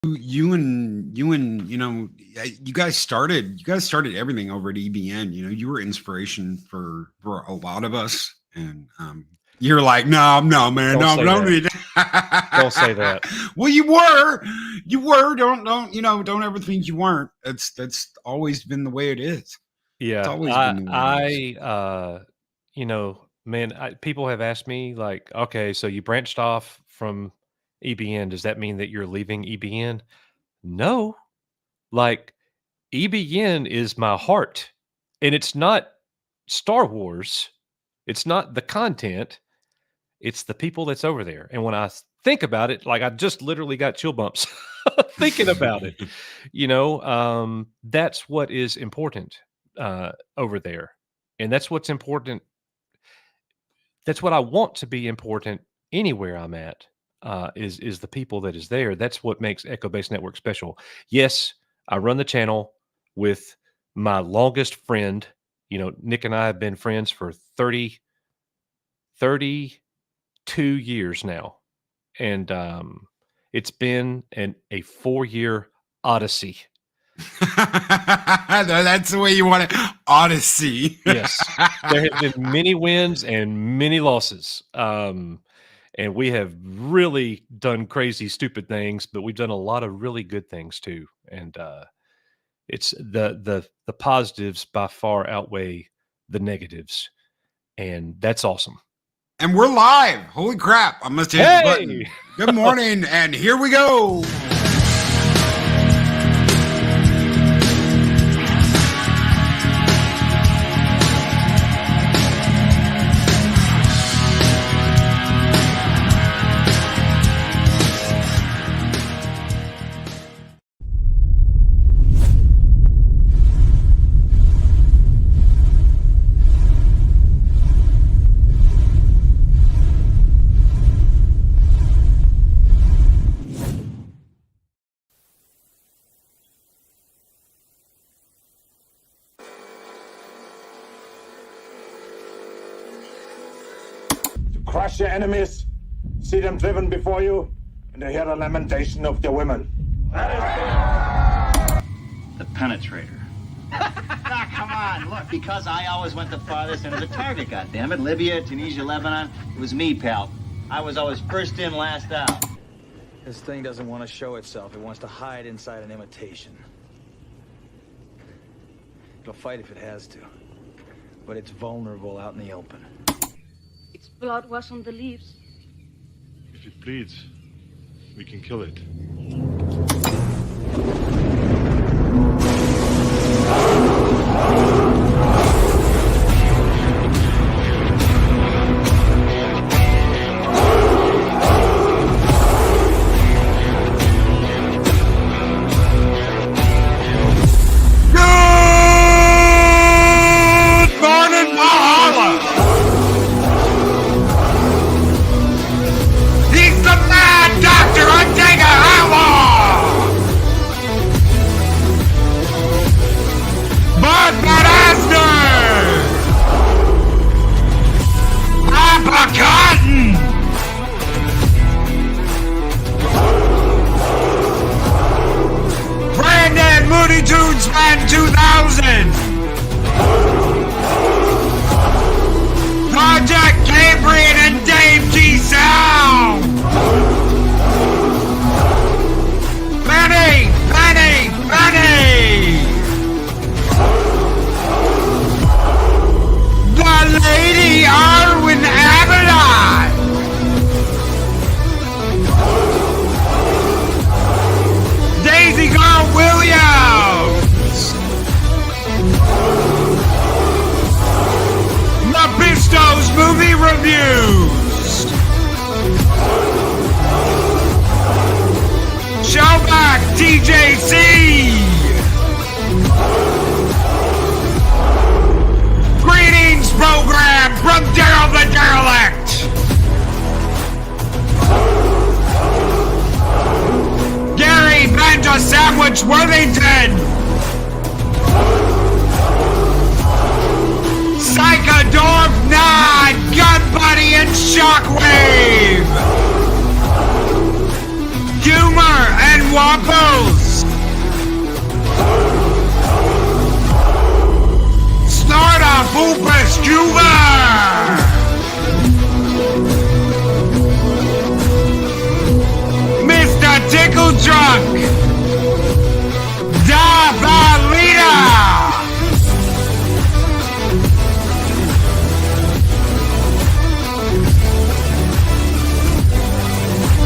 You and you guys started everything over at EBN. You were inspiration for a lot of us, and you're like, no, man, don't need that. Don't say that. Well, you were. Don't ever think you weren't. That's always been the way it is. Yeah, It's always been the way it is. man, people have asked me like, okay, so you branched off from EBN. Does that mean that you're leaving EBN? No, like EBN is my heart, and it's not Star Wars. It's not the content. It's the people that's over there. And when I think about it, like I just literally got chill bumps thinking about it. That's what is important over there, and that's what's important. That's what I want to be important anywhere I'm at. Is the people that is there. That's what makes Echo Base Network special. Yes, I run the channel with my longest friend. Nick and I have been friends for 32 years now. And it's been a 4-year odyssey. That's the way you want it. Odyssey. Yes. There have been many wins and many losses. And we have really done crazy, stupid things, but we've done a lot of really good things too. And it's the positives by far outweigh the negatives. And that's awesome. And we're live. Holy crap. I must hit the button. Good morning. And here we go. Crush your enemies, see them driven before you, and to hear the lamentation of your women. The penetrator. Come on, look, because I always went the farthest end of the target, goddammit. Libya, Tunisia, Lebanon, it was me, pal. I was always first in, last out. This thing doesn't want to show itself. It wants to hide inside an imitation. It'll fight if it has to, but it's vulnerable out in the open. Its blood was on the leaves. If it bleeds, we can kill it. Man 2000 Project Cambrian and Dave G Sound. Benny the Lady Arwen Avalon. Daisy Girl Williams. Mephisto's Movie Reviews. Showback TJC. Greetings program from Daryl the Derelict. Gary Banja Sandwich Worthington. Psychodorf Nod, Gun Buddy and Shockwave. Humor and waffles. Snorta Poopa Scuba. Mr. Tickle Drunk. Da Valita.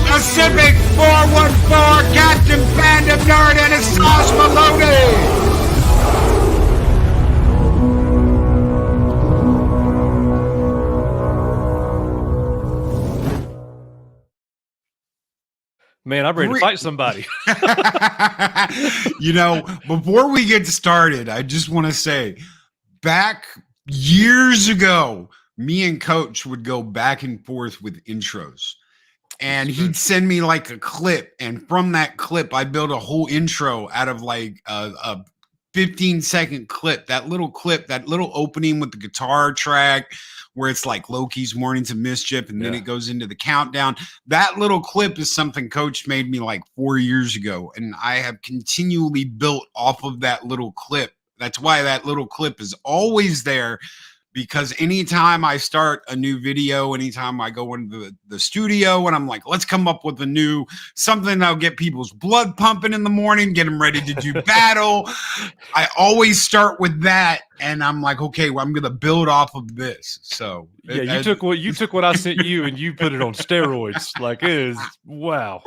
Pacific 414, Captain Panda Nerd and his sauce Maloney. Man, I'm ready to fight somebody. You know, before we get started, I just want to say, back years ago, me and Coach would go back and forth with intros. And he'd send me like a clip, and from that clip, I built a whole intro out of like a 15-second clip. That little opening with the guitar track, where it's like Loki's Warnings of Mischief, and then it goes into the countdown. That little clip is something Coach made me like 4 years ago, and I have continually built off of that little clip. That's why that little clip is always there. Because anytime I start a new video, anytime I go into the studio and I'm like, let's come up with something that'll get people's blood pumping in the morning, get them ready to do battle. I always start with that. And I'm like, okay, well, I'm going to build off of this. So yeah, you took what I sent you and you put it on steroids. Like it is, wow.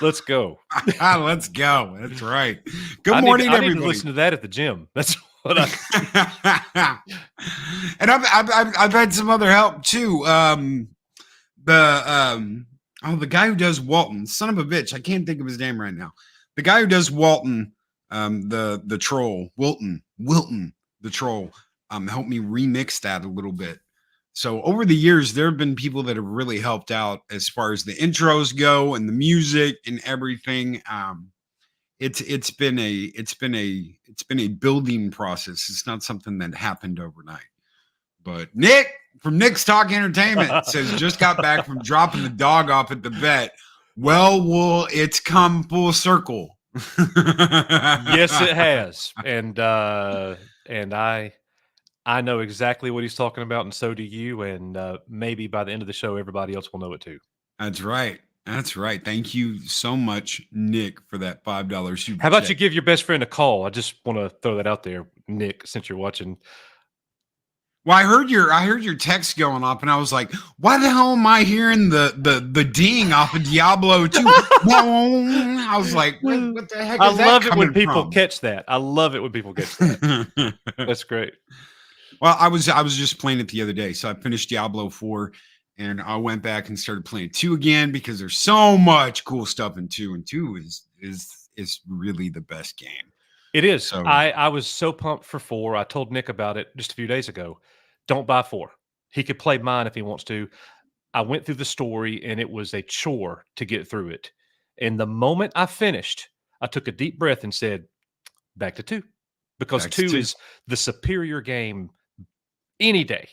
Let's go. Let's go. That's right. Good morning, everybody. I need to listen to that at the gym. That's what and I've had some other help too. The guy who does Walton, son of a bitch, I can't think of his name right now. The guy who does Walton, the troll, Wilton, the troll, helped me remix that a little bit. So over the years, there have been people that have really helped out as far as the intros go and the music and everything. It's been a building process. It's not something that happened overnight. But Nick from Nick's Talk Entertainment says just got back from dropping the dog off at the vet. Well, it's come full circle. Yes, it has, and I know exactly what he's talking about, and so do you. And maybe by the end of the show, everybody else will know it too. That's right. That's right. Thank you so much, Nick, for that $5 super How about check. you give your best friend a call? I just want to throw that out there, Nick, since you're watching. Well, I heard your text going off, and I was like, "Why the hell am I hearing the ding off of Diablo 2?" I was like, "What the heck?" I love it when people catch that. I love it when people catch that. That's great. Well, I was just playing it the other day, so I finished Diablo 4. And I went back and started playing 2 again because there's so much cool stuff in 2, and 2 is really the best game. It is. So, I was so pumped for 4. I told Nick about it just a few days ago. Don't buy 4. He could play mine if he wants to. I went through the story, and it was a chore to get through it. And the moment I finished, I took a deep breath and said, back to 2. Because 2 is the superior game any day.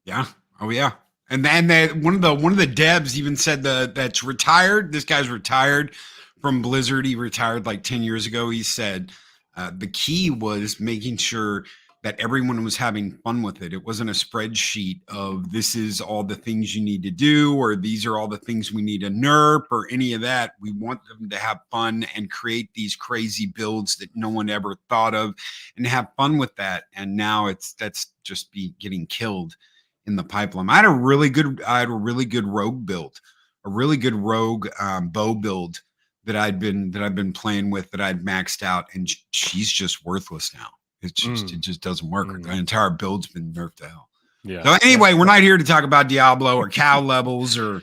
Yeah. Oh, yeah. And then one of the devs even said that's retired. This guy's retired from Blizzard. He retired like 10 years ago. He said the key was making sure that everyone was having fun with it. It wasn't a spreadsheet of this is all the things you need to do, or these are all the things we need to nerf, or any of that. We want them to have fun and create these crazy builds that no one ever thought of and have fun with that. And now that's just getting killed in the pipeline. I had a really good rogue build, a really good rogue bow build that I'd been playing with, that I'd maxed out, and she's just worthless now. It just doesn't work. The entire build's been nerfed to hell. Yeah. So anyway, we're not here to talk about Diablo or cow levels or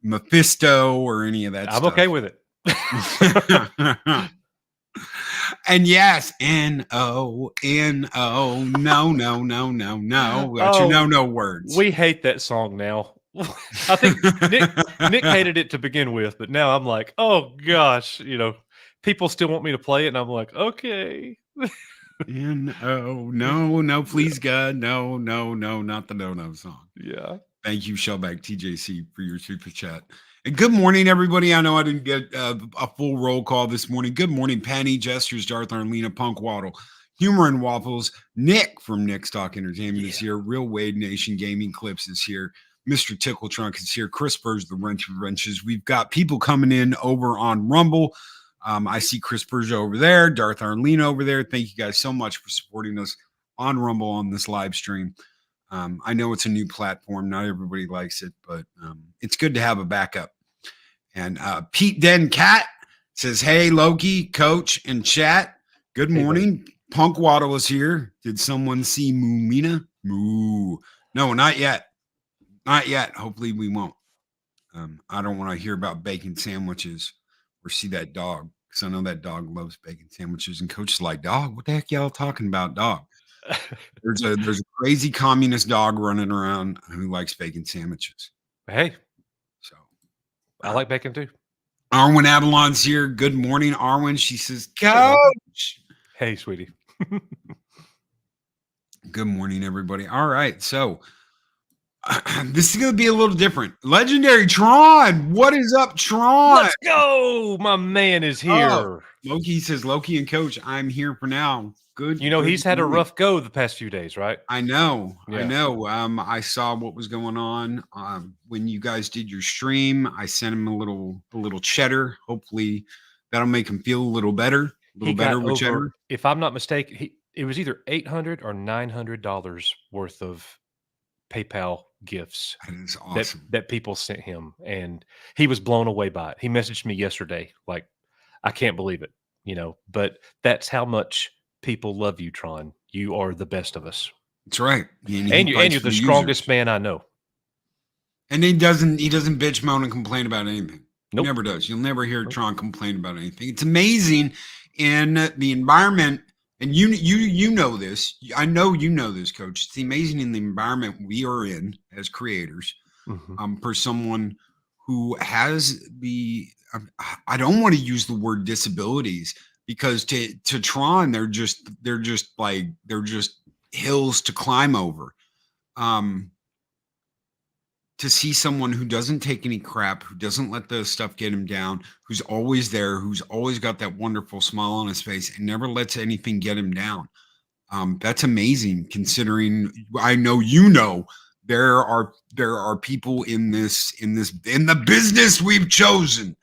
Mephisto or any of that stuff. I'm okay with it. And yes, no. No words. We hate that song now. I think Nick hated it to begin with, but now I'm like, oh gosh, people still want me to play it, and I'm like, okay. No, please God, no, not the no song. Yeah. Thank you, Shellback TJC, for your super chat. And good morning, everybody. I know I didn't get a full roll call this morning. Good morning, Penny, Gestures, Darth Arlena, Punk Waddle, Humor and Waffles. Nick from Nick's Talk Entertainment is here. Real Wade Nation Gaming Clips is here. Mr. Tickle Trunk is here. Chris Burge, the Wrench of Wrenches. We've got people coming in over on Rumble. I see Chris Burge over there, Darth Arlena over there. Thank you guys so much for supporting us on Rumble on this live stream. I know it's a new platform. Not everybody likes it, but it's good to have a backup. And Pete Den Cat says, hey, Loki, Coach, and chat. Good morning. Hey, Punk Waddle is here. Did someone see Moomina? Moo. No, not yet. Not yet. Hopefully we won't. I don't want to hear about bacon sandwiches or see that dog, because I know that dog loves bacon sandwiches. And Coach is like, dog, what the heck y'all talking about, dog? There's a crazy communist dog running around who likes bacon sandwiches. Hey, so I like bacon too. Arwen Avalon's here. Good morning, Arwen. She says, Coach. Hey, sweetie. Good morning, everybody. All right, so this is going to be a little different. Legendary Tron. What is up, Tron? Let's go. My man is here. Oh, Loki says, Loki and Coach, I'm here for now. Good. You know, good he's had a rough go the past few days, right? I know. Yeah. I know. I saw what was going on when you guys did your stream. I sent him a little cheddar. Hopefully that'll make him feel a little better. With cheddar. If I'm not mistaken, it was either $800 or $900 worth of PayPal gifts. That is awesome. That people sent him, and he was blown away by it. He messaged me yesterday, like, I can't believe it, you know. But that's how much people love you, Tron. You are the best of us. That's right. And you're the strongest man I know. And he doesn't bitch, moan, and complain about anything. Nope. He never does. You'll never hear Tron complain about anything. It's amazing in the environment, and you know this. I know you know this, Coach. It's amazing in the environment we are in as creators, for someone who has I don't want to use the word disabilities, because to Tron, they're just hills to climb over. To see someone who doesn't take any crap, who doesn't let the stuff get him down, who's always there, who's always got that wonderful smile on his face and never lets anything get him down. That's amazing, considering I know there are people in the business we've chosen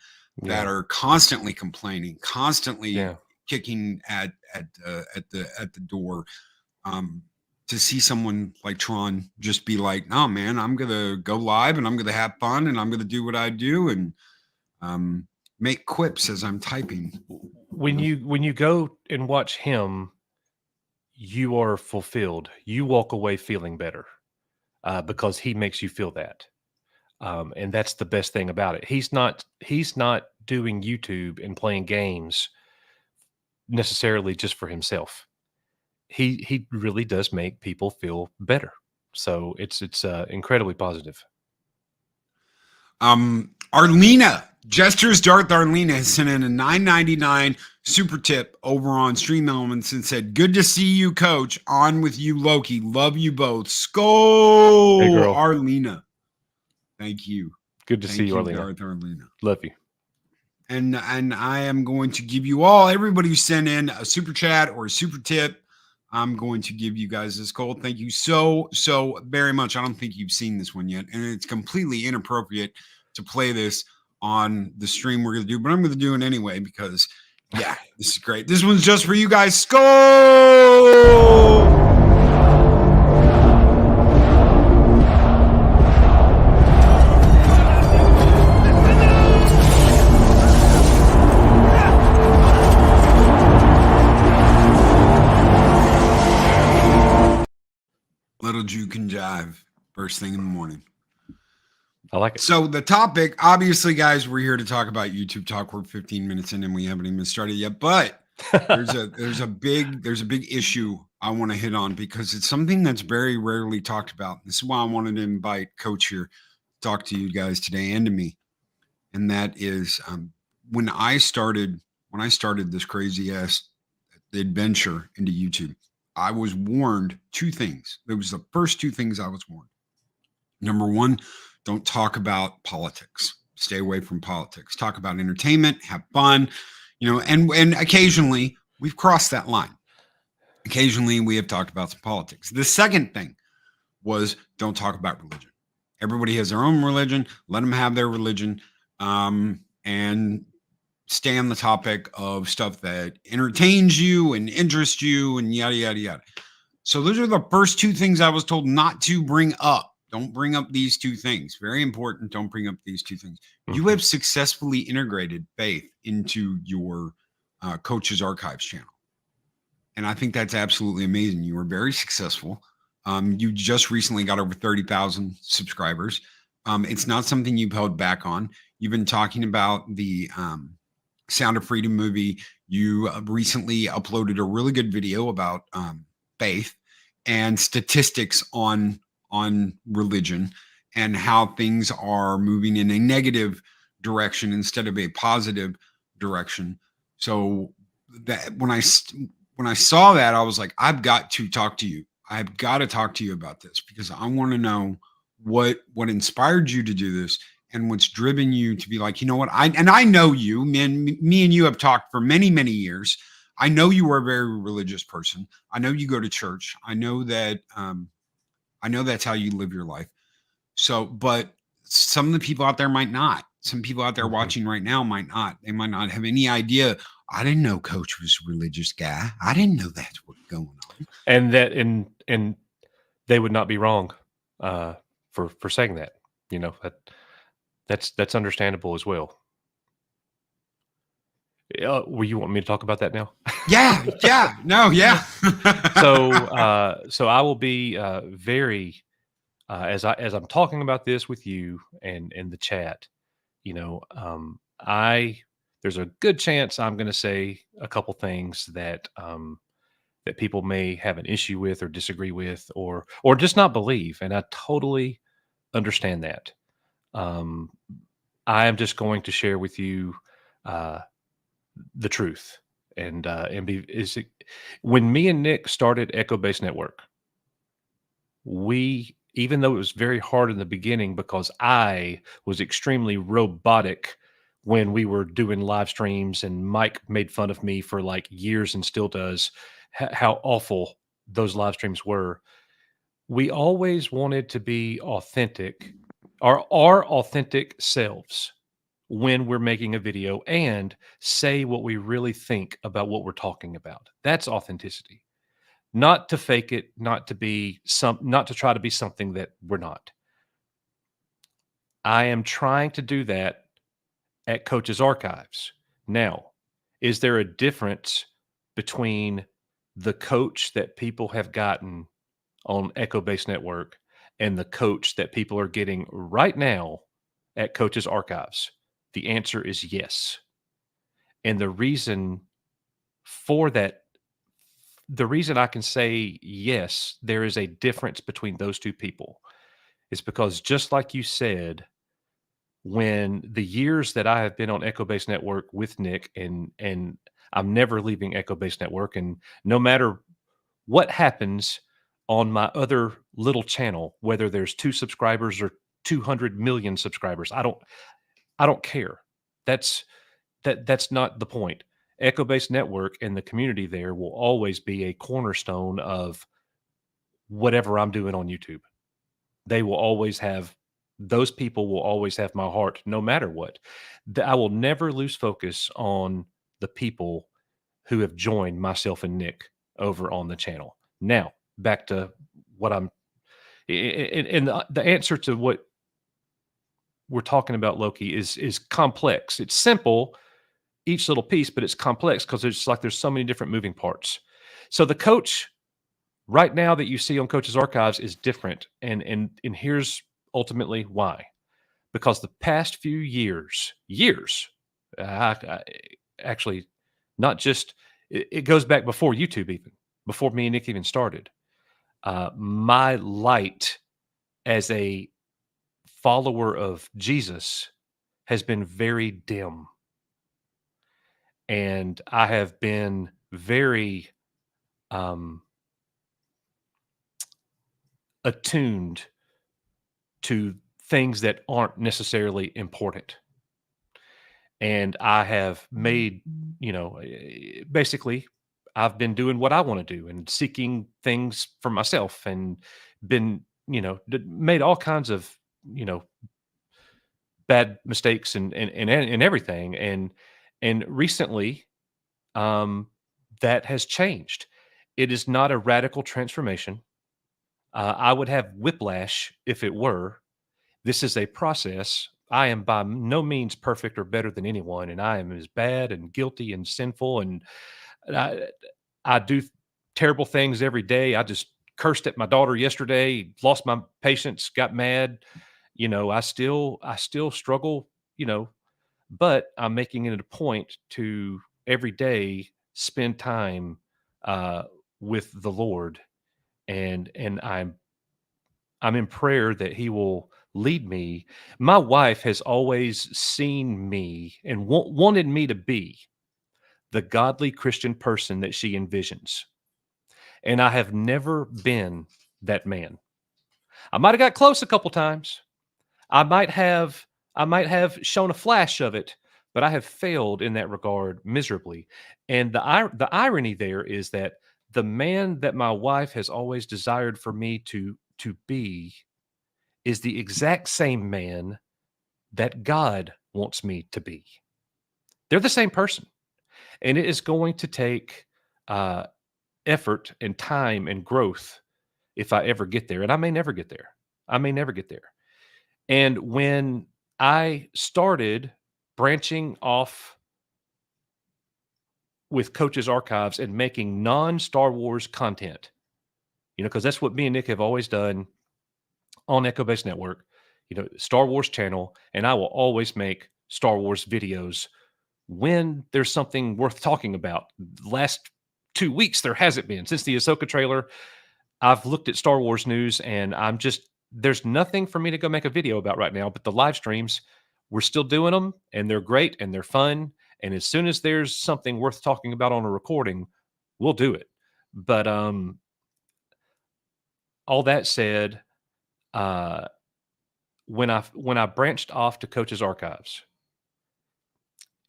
that are constantly complaining, constantly kicking at the door. To see someone like Tron just be like, no, man, I'm going to go live and I'm going to have fun and I'm going to do what I do and make quips as I'm typing. When you go and watch him, you are fulfilled. You walk away feeling better because he makes you feel that. And that's the best thing about it. He's not doing YouTube and playing games necessarily just for himself. He really does make people feel better. So it's incredibly positive. Arlena, Gestures Darth Arlena has sent in a $9.99 super tip over on Stream Elements and said, good to see you, Coach. On with you, Loki. Love you both. Skull, hey, Arlena. Thank you. Good to see you, Arlena. Darth Arlena. Love you. And I am going to give you all, everybody who sent in a super chat or a super tip, I'm going to give you guys this gold. Thank you so very much. I don't think you've seen this one yet, and it's completely inappropriate to play this on the stream we're going to do, but I'm going to do it anyway because, yeah, this is great. This one's just for you guys. Skull! Little Jew can jive first thing in the morning. I like it. So the topic, obviously, guys, we're here to talk about YouTube Talk. We're 15 minutes in and we haven't even started yet. But there's a big issue I want to hit on because it's something that's very rarely talked about. This is why I wanted to invite Coach here to talk to you guys today and to me. And that is when I started this crazy ass adventure into YouTube, I was warned two things. It was the first two things I was warned. Number one, don't talk about politics. stay away from politics. Talk about entertainment, have fun, and occasionally we've crossed that line. Occasionally we have talked about some politics. The second thing was don't talk about religion. Everybody has their own religion. Let them have their religion, and stay on the topic of stuff that entertains you and interests you and yada, yada, yada. So those are the first two things I was told not to bring up. Don't bring up these two things. Very important. Don't bring up these two things. You have successfully integrated faith into your Coach's Archives channel. And I think that's absolutely amazing. You were very successful. You just recently got over 30,000 subscribers. It's not something you've held back on. You've been talking about the Sound of Freedom movie. You recently uploaded a really good video about faith and statistics on religion and how things are moving in a negative direction instead of a positive direction. So that when I saw that, I was like, I've got to talk to you. I've got to talk to you about this because I want to know what inspired you to do this and what's driven you to be like, you know what? I know you, man. Me and you have talked for many, many years. I know you are a very religious person. I know you go to church. I know that. I know that's how you live your life. So, but some of the people out there might not. Some people out there watching right now might not. They might not have any idea. I didn't know Coach was a religious guy. I didn't know that's what's going on. And that, and they would not be wrong for saying that. That's understandable as well. Will you want me to talk about that now? Yeah. No, yeah. So I will be very as I'm talking about this with you and in the chat. There's a good chance I'm going to say a couple things that that people may have an issue with or disagree with or just not believe, and I totally understand that. I am just going to share with you the truth, and when me and Nick started Echo Base Network, even though it was very hard in the beginning because I was extremely robotic when we were doing live streams, and Mike made fun of me for like years and still does how awful those live streams were. We always wanted to be authentic, our authentic selves when we're making a video and say what we really think about what we're talking about. That's authenticity. Not to fake it, not to try to be something that we're not. I am trying to do that at Coach's Archives. Now, is there a difference between the coach that people have gotten on Echo Base Network and the coach that people are getting right now at Coach's Archives? The answer is yes. And the reason for that, the reason I can say yes, there is a difference between those two people is because just like you said, when the years that I have been on Echo Base Network with Nick, and I'm never leaving Echo Base Network, and no matter what happens on my other little channel, whether there's 2 subscribers or 200 million subscribers, I don't care. That's not the point. Echo Base Network and the community there will always be a cornerstone of whatever I'm doing on YouTube. They will always have, those people will always have my heart no matter what. I will never lose focus on the people who have joined myself and Nick over on the channel. Now, back to what I'm, and the answer to what we're talking about, Loki, is complex. It's simple, each little piece, but it's complex because there's so many different moving parts. So the coach right now that you see on Coach's Archives is different, and here's ultimately why. Because the past few years, actually, not just, it goes back before YouTube, even before me and Nick even started. My light as a follower of Jesus has been very dim. And I have been very attuned to things that aren't necessarily important. And I have made, basically, I've been doing what I want to do and seeking things for myself, and been, made all kinds of, you know, bad mistakes, and everything. And recently, um, that has changed. It is not a radical transformation. I would have whiplash if it were. This is a process. I am by no means perfect or better than anyone, and I am as bad and guilty and sinful, and I, I do terrible things every day. I just cursed at my daughter yesterday, lost my patience, got mad. I still struggle. But I'm making it a point to every day spend time uh, with the Lord, and I'm in prayer that He will lead me. My wife has always seen me and wanted me to be the godly Christian person that she envisions, and I have never been that man. I might have got close a couple times. I might have I might have shown a flash of it, but I have failed in that regard miserably. And the irony there is that the man that my wife has always desired for me to be is the exact same man that God wants me to be. They're the same person, and it is going to take uh, effort and time and growth if I ever get there. And I may never get there. I may never get there. And when I started branching off with Coach's Archives and making non-Star Wars content, because that's what me and Nick have always done on Echo Base Network, Star Wars channel, and I will always make Star Wars videos when there's something worth talking about. The last 2 weeks, there hasn't been. Since the Ahsoka trailer, I've looked at Star Wars news, and there's nothing for me to go make a video about right now, but the live streams, we're still doing them, and they're great and they're fun. And as soon as there's something worth talking about on a recording, we'll do it. But all that said, uh, when I branched off to Coach's Archives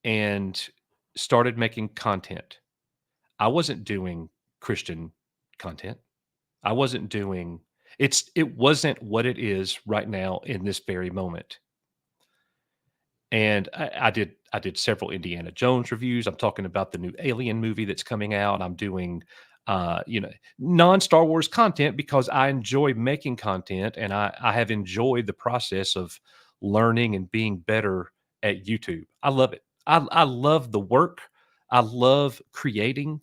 and started making content, I wasn't doing Christian content. I wasn't doing it wasn't what it is right now in this very moment. And I did several Indiana Jones reviews. I'm talking about the new Alien movie that's coming out. I'm doing non-Star Wars content because I enjoy making content, and I have enjoyed the process of learning and being better at YouTube. I love it. I love the work. I love creating.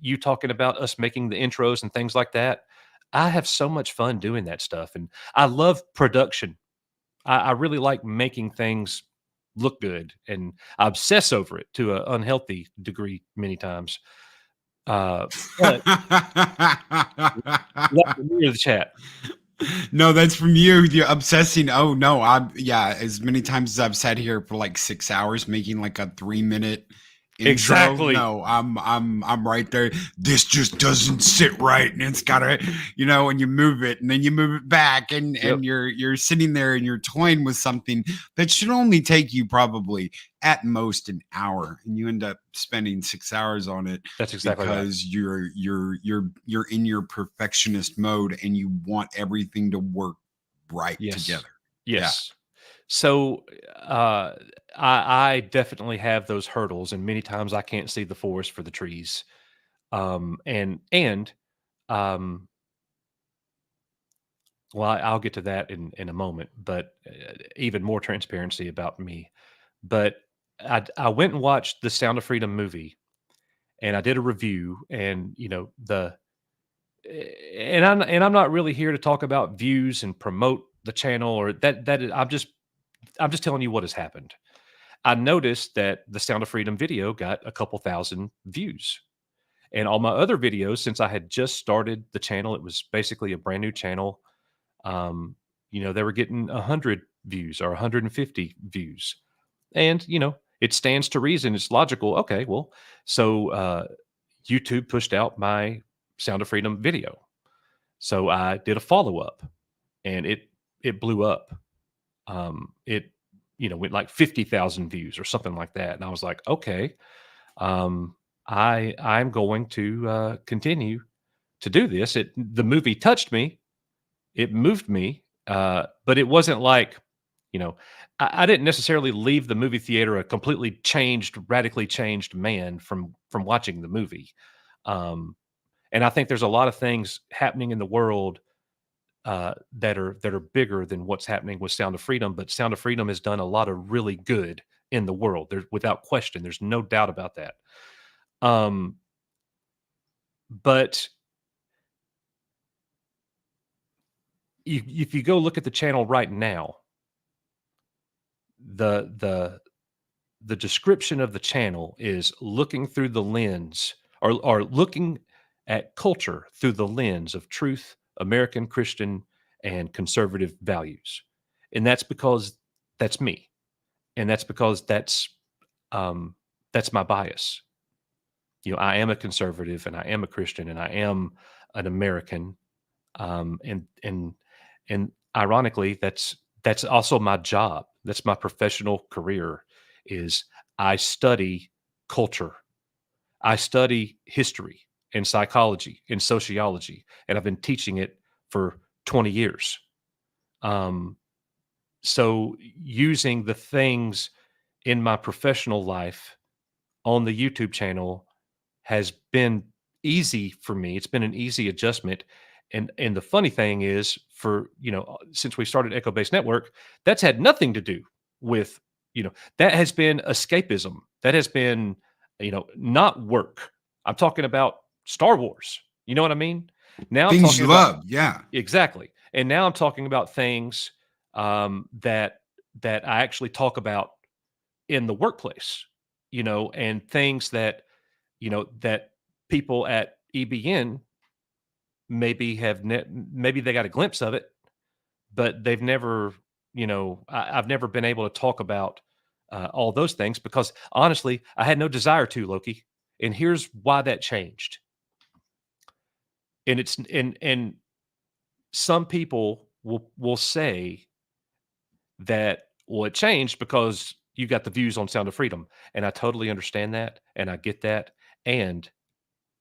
You talking about us making the intros and things like that. I have so much fun doing that stuff, and I love production. I really like making things look good, and I obsess over it to an unhealthy degree many times. But let me hear the chat. No, that's from you. You're obsessing. Oh no, yeah. As many times as I've sat here for like 6 hours making like a 3-minute intro. Exactly. No, I'm right there. This just doesn't sit right, and it's gotta, and you move it, and then you move it back, and Yep. you're sitting there and you're toying with something that should only take you probably at most an hour, and you end up spending 6 hours on it. That's exactly right. Because you're in your perfectionist mode and you want everything to work right together. Yes. So I definitely have those hurdles, and many times I can't see the forest for the trees. And well, I'll get to that in a moment, but even more transparency about me. But I went and watched the Sound of Freedom movie, and I did a review, and I'm not really here to talk about views and promote the channel or I'm just telling you what has happened. I noticed that the Sound of Freedom video got a couple thousand views. And all my other videos, since I had just started the channel, it was basically a brand new channel. They were getting 100 views or 150 views. And, it stands to reason. It's logical. Okay, well, so YouTube pushed out my Sound of Freedom video. So I did a follow-up, and it blew up. It went like 50,000 views or something like that. And I was like, okay, I'm going to continue to do this. The movie touched me, it moved me, but it wasn't like, I didn't necessarily leave the movie theater a completely radically changed man from watching the movie. And I think there's a lot of things happening in the world that are bigger than what's happening with Sound of Freedom. But Sound of Freedom has done a lot of really good in the world. There's without question. There's no doubt about that. But if you go look at the channel right now, the description of the channel is looking through the lens or looking at culture through the lens of truth, American Christian, and conservative values. And that's because that's me. And that's because that's my bias. I am a conservative and I am a Christian and I am an American. And ironically, that's also my job. That's my professional career. Is I study culture, I study history and psychology and sociology, and I've been teaching it for 20 years. So using the things in my professional life on the YouTube channel has been easy for me. It's been an easy adjustment. And the funny thing is, since we started Echo Base Network, that's had nothing to do with, that has been escapism. That has been, not work. I'm talking about Star Wars. You know what I mean? Now I'm Things talking you about, love. Yeah. exactly. And now I'm talking about things that I actually talk about in the workplace, and things that that people at EBN maybe they got a glimpse of it, but they've never, I've never been able to talk about all those things because honestly, I had no desire to, Loki. And here's why that changed. And some people will say that, well, it changed because you got the views on Sound of Freedom, and I totally understand that, and I get that, and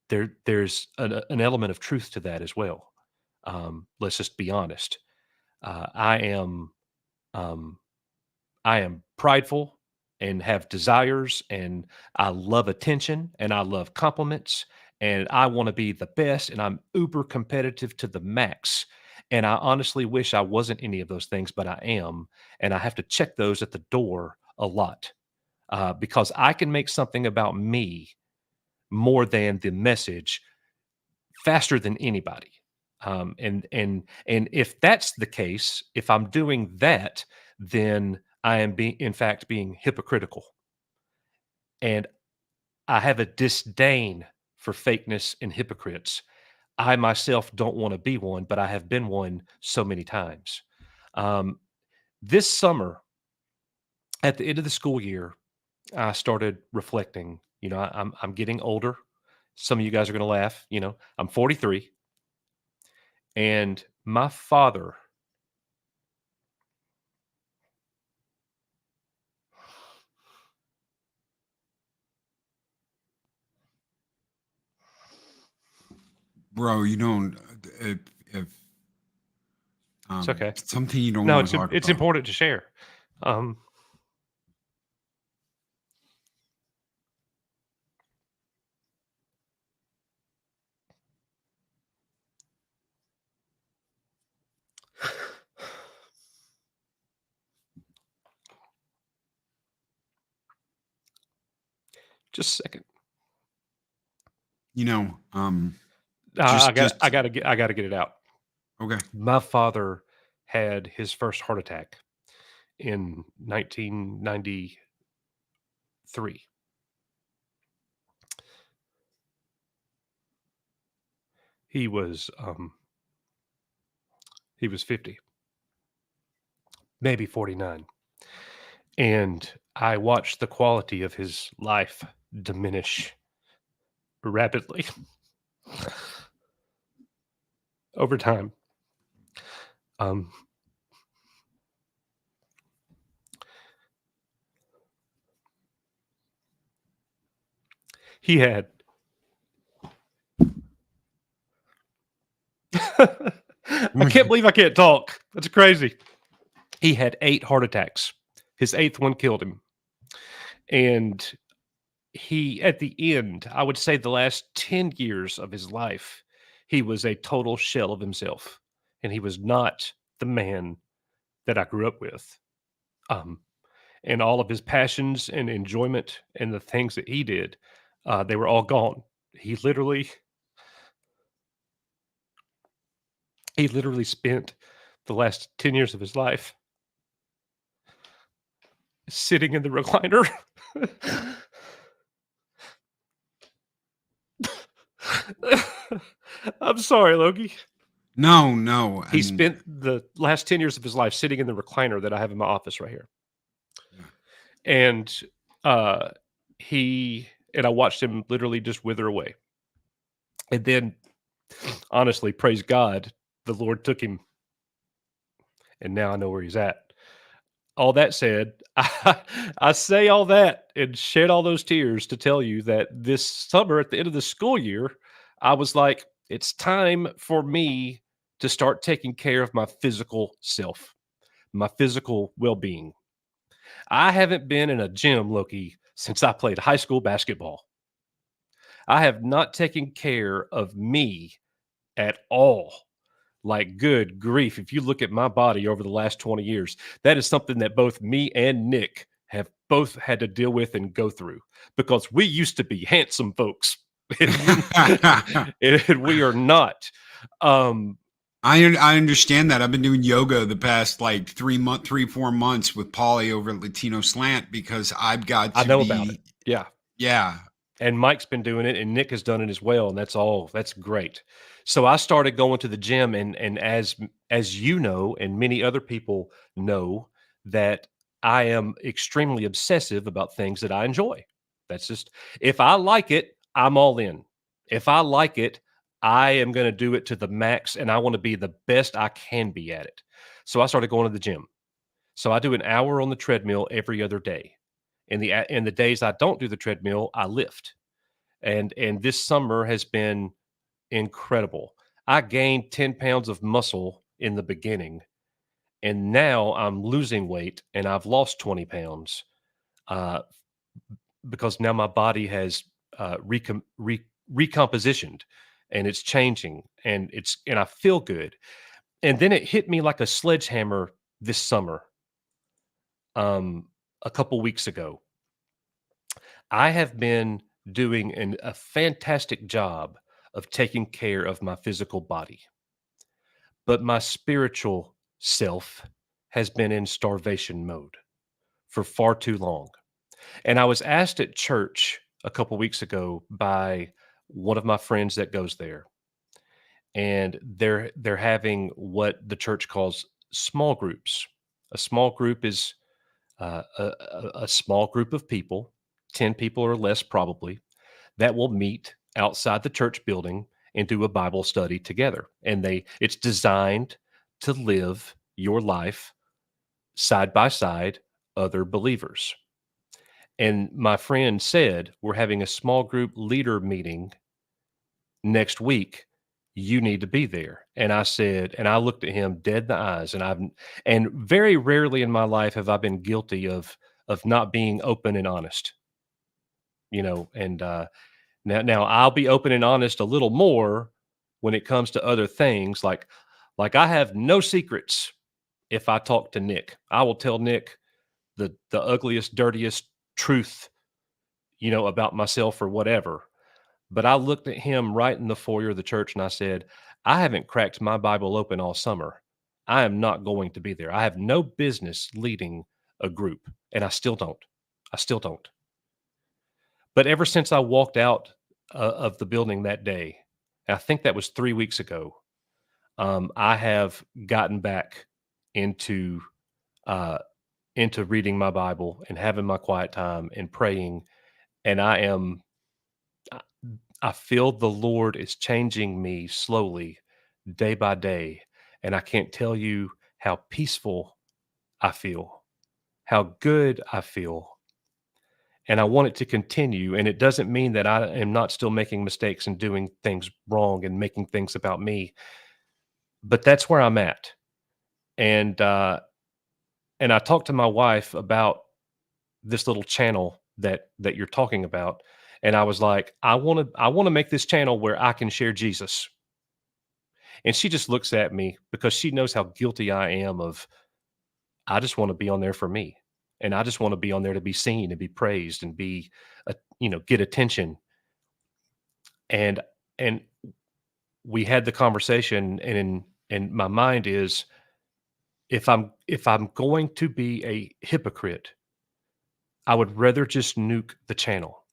there's an element of truth to that as well. Let's just be honest. I am um, I am prideful and have desires, and I love attention, and I love compliments, and I want to be the best, and I'm uber competitive to the max. And I honestly wish I wasn't any of those things, but I am, and I have to check those at the door a lot because I can make something about me more than the message faster than anybody. And if that's the case, if I'm doing that, then I am in fact being hypocritical. And I have a disdain for fakeness and hypocrites. I myself don't want to be one, but I have been one so many times. This summer, at the end of the school year, I started reflecting. I'm getting older. Some of you guys are going to laugh. I'm 43. And my father, Bro, you don't, if it's okay. something you don't No, want to talk it's about. important to share. Just a second. Just I gotta get it out. Okay. My father had his first heart attack in 1993. He was 50, maybe 49. And I watched the quality of his life diminish rapidly over time. He had. I can't believe I can't talk. That's crazy. He had 8 heart attacks. His 8th one killed him. And he, at the end, I would say the last 10 years of his life, he was a total shell of himself. And he was not the man that I grew up with. And all of his passions and enjoyment and the things that he did, they were all gone. He literally spent the last 10 years of his life sitting in the recliner. I'm sorry, Loki. No. He spent the last 10 years of his life sitting in the recliner that I have in my office right here. Yeah. And I watched him literally just wither away. And then, honestly, praise God, the Lord took him. And now I know where he's at. All that said, I say all that and shed all those tears to tell you that this summer at the end of the school year, I was like, it's time for me to start taking care of my physical self, my physical well-being. I haven't been in a gym, Loki, since I played high school basketball. I have not taken care of me at all. Like, good grief, if you look at my body over the last 20 years, that is something that both me and Nick have both had to deal with and go through, because we used to be handsome folks and we are not. I understand that. I've been doing yoga the past like 4 months with Polly over at Latino Slant because I've got to I know about it. Yeah. Yeah. And Mike's been doing it and Nick has done it as well. And that's great. So I started going to the gym, and as you know, and many other people know, that I am extremely obsessive about things that I enjoy. That's just, if I like it, I'm all in. If I like it, I am going to do it to the max, and I want to be the best I can be at it. So I started going to the gym. So I do an hour on the treadmill every other day. In the days I don't do the treadmill, I lift. And this summer has been incredible. I gained 10 pounds of muscle in the beginning, and now I'm losing weight, and I've lost 20 pounds because now my body has recompositioned, and it's changing, and I feel good. And then it hit me like a sledgehammer this summer, a couple weeks ago. I have been doing a fantastic job of taking care of my physical body, but my spiritual self has been in starvation mode for far too long. And I was asked at church a couple weeks ago by one of my friends that goes there, and they're having what the church calls small groups. A small group is a small group of people, 10 people or less probably, that will meet outside the church building and do a Bible study together. And it's designed to live your life side by side other believers. And my friend said, we're having a small group leader meeting next week. You need to be there. And I said, and I looked at him dead in the eyes, and very rarely in my life have I been guilty of not being open and honest, and now I'll be open and honest a little more when it comes to other things, like I have no secrets. If I talk to Nick, I will tell Nick the ugliest, dirtiest truth, about myself or whatever. But I looked at him right in the foyer of the church and I said, I haven't cracked my Bible open all summer. I am not going to be there. I have no business leading a group, and I still don't. But ever since I walked out of the building that day, and I think that was 3 weeks ago, I have gotten back into reading my Bible and having my quiet time and praying, and I feel the Lord is changing me slowly, day by day, and I can't tell you how peaceful I feel, how good I feel. and I want it to continue. And it doesn't mean that I am not still making mistakes and doing things wrong and making things about me, but that's where I'm at. And I talked to my wife about this little channel that you're talking about, and I was like, I want to make this channel where I can share Jesus. And she just looks at me because she knows how guilty I am of, I just want to be on there for me. And I just want to be on there to be seen and be praised and be, get attention. And, and we had the conversation, and my mind is, if I'm going to be a hypocrite, I would rather just nuke the channel.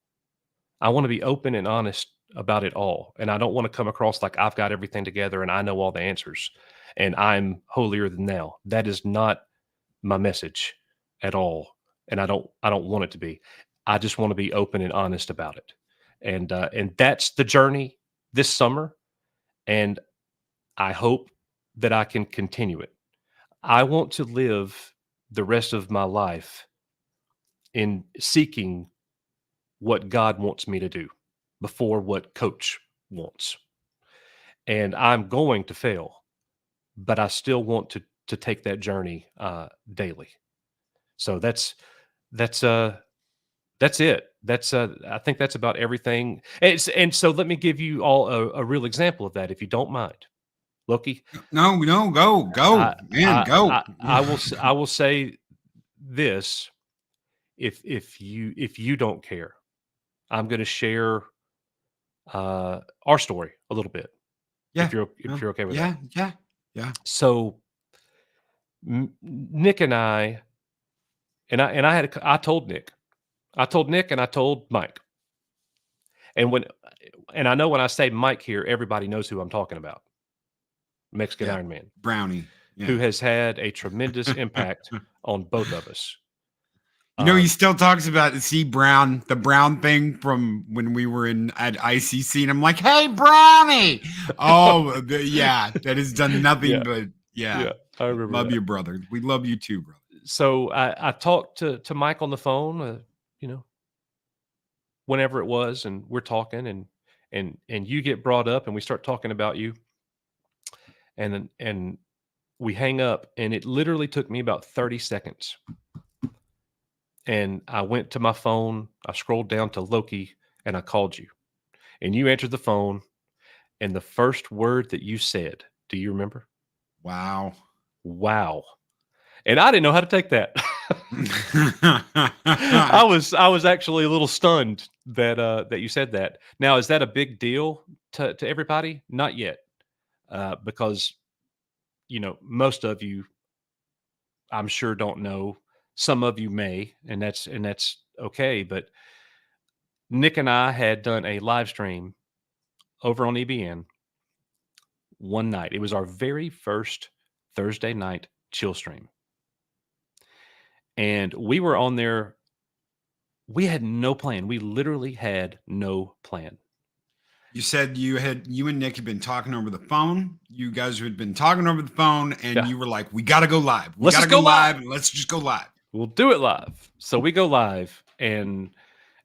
I want to be open and honest about it all. And I don't want to come across like I've got everything together and I know all the answers and I'm holier than thou. That is not my message at all. And I don't want it to be. I just want to be open and honest about it. And that's the journey this summer. And I hope that I can continue it. I want to live the rest of my life in seeking what God wants me to do before what coach wants. And I'm going to fail, but I still want to take that journey daily. So that's it. I think that's about everything. And so let me give you all a real example of that, if you don't mind, Loki. No, go, man, go. I will say this: if you don't care, I'm going to share our story a little bit. Yeah, if you're okay with that. Yeah. So Nick and I told Nick, and I told Mike, and I know when I say Mike here, everybody knows who I'm talking about. Mexican Iron Man, Brownie, who has had a tremendous impact on both of us. He still talks about the brown thing from when we were at ICC, and I'm like, "Hey, Brownie!" Oh, that has done nothing but I remember. Love you, brother. We love you too, brother. So I talked to Mike on the phone, whenever it was, and we're talking, and you get brought up, and we start talking about you, and we hang up, and it literally took me about 30 seconds. And I went to my phone, I scrolled down to Loki, and I called you. And you answered the phone, and the first word that you said, do you remember? Wow. And I didn't know how to take that. I was actually a little stunned that you said that. Now, is that a big deal to everybody? Not yet. Because most of you, I'm sure, don't know. Some of you may, and that's okay. But Nick and I had done a live stream over on EBN one night. It was our very first Thursday night chill stream. And we were on there. We had no plan. We literally had no plan. You said you and Nick had been talking over the phone. You guys had been talking over the phone, and you were like, "We got to go live. We got to go live, and let's just go live. We'll do it live." So we go live, and